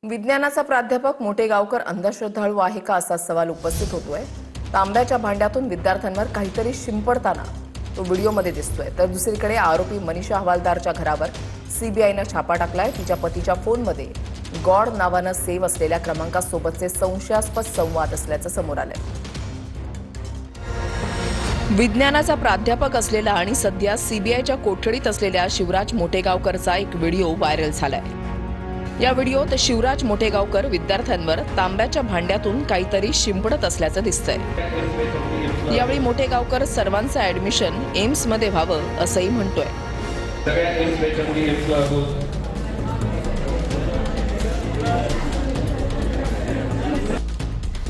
विज्ञानाचा प्राध्यापक मोटेगावकर अंधश्रद्धाळू आहे का असा सवाल उपस्थित होतोय। तांब्याच्या भांड्यातून विद्यार्थ्यांवर काहीतरी शिंपडताना तो व्हिडिओमध्ये दिसतोय। तर दुसरीकडे आरोपी मनीषा हवालदारच्या घरावर सीबीआयने छापा टाकलाय। तिच्या पतीच्या फोनमध्ये गॉड नावानं सेव्ह असलेल्या क्रमांकासोबतचे संशयास्पद संवाद असल्याचं समोर आलंय। विज्ञानाचा प्राध्यापक असलेला आणि सध्या सीबीआयच्या कोठडीत असलेल्या शिवराज मोटेगावकरचा एक व्हिडिओ व्हायरल झालाय। या व्हिडिओत शिवराज मोटेगावकर विद्यार्थ्यांवर तांब्याच्या भांड्यातून काहीतरी शिंपडत असल्याचं दिसतंय। यावेळी मोटेगावकर सर्वांचं ऍडमिशन एम्समध्ये व्हावं असंही म्हणतोय।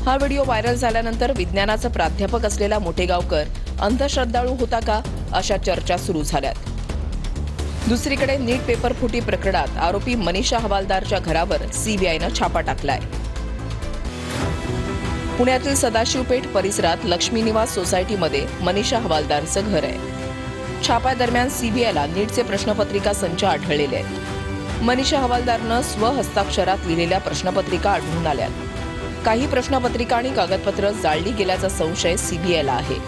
हा व्हिडिओ व्हायरल झाल्यानंतर विज्ञानाचा प्राध्यापक असलेला मोटेगावकर अंधश्रद्धाळू होता का अशा चर्चा सुरू झाल्यात। दुसरीकडे नीट पेपर फुटी प्रकरणात आरोपी मनीषा हवालदारच्या घरावर सीबीआयनं छापा टाकलाय। पुण्यातील सदाशिवपेठ परिसरात लक्ष्मी निवास सोसायटीमध्ये मनीषा हवालदारचं घर आहे। छाप्यादरम्यान सीबीआयला नीटचे प्रश्नपत्रिका संच आढळलेले आहेत। मनीषा हवालदारनं स्वहस्ताक्षरात लिहिलेल्या प्रश्नपत्रिका आढळून आल्यात। काही प्रश्नपत्रिका आणि कागदपत्र जाळली गेल्याचा संशय सीबीआयला आहे।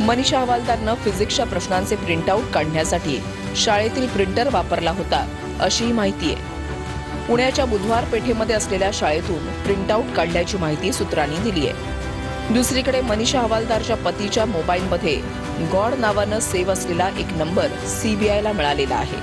मनीषा हवालदारनं फिजिक्सच्या प्रश्नांचे प्रिंटआउट काढण्यासाठी शाळेतील प्रिंटर वापरला होता अशी माहिती आहे। पुण्याच्या बुधवार पेठेमध्ये असलेल्या शाळेतून प्रिंटआउट काढल्याची माहिती सूत्रांनी दिली आहे। दुसरीकडे मनीषा हवालदारच्या पतीच्या मोबाईलमध्ये गॉड नावानं सेव्ह असलेला एक नंबर सीबीआयला मिळालेला आहे।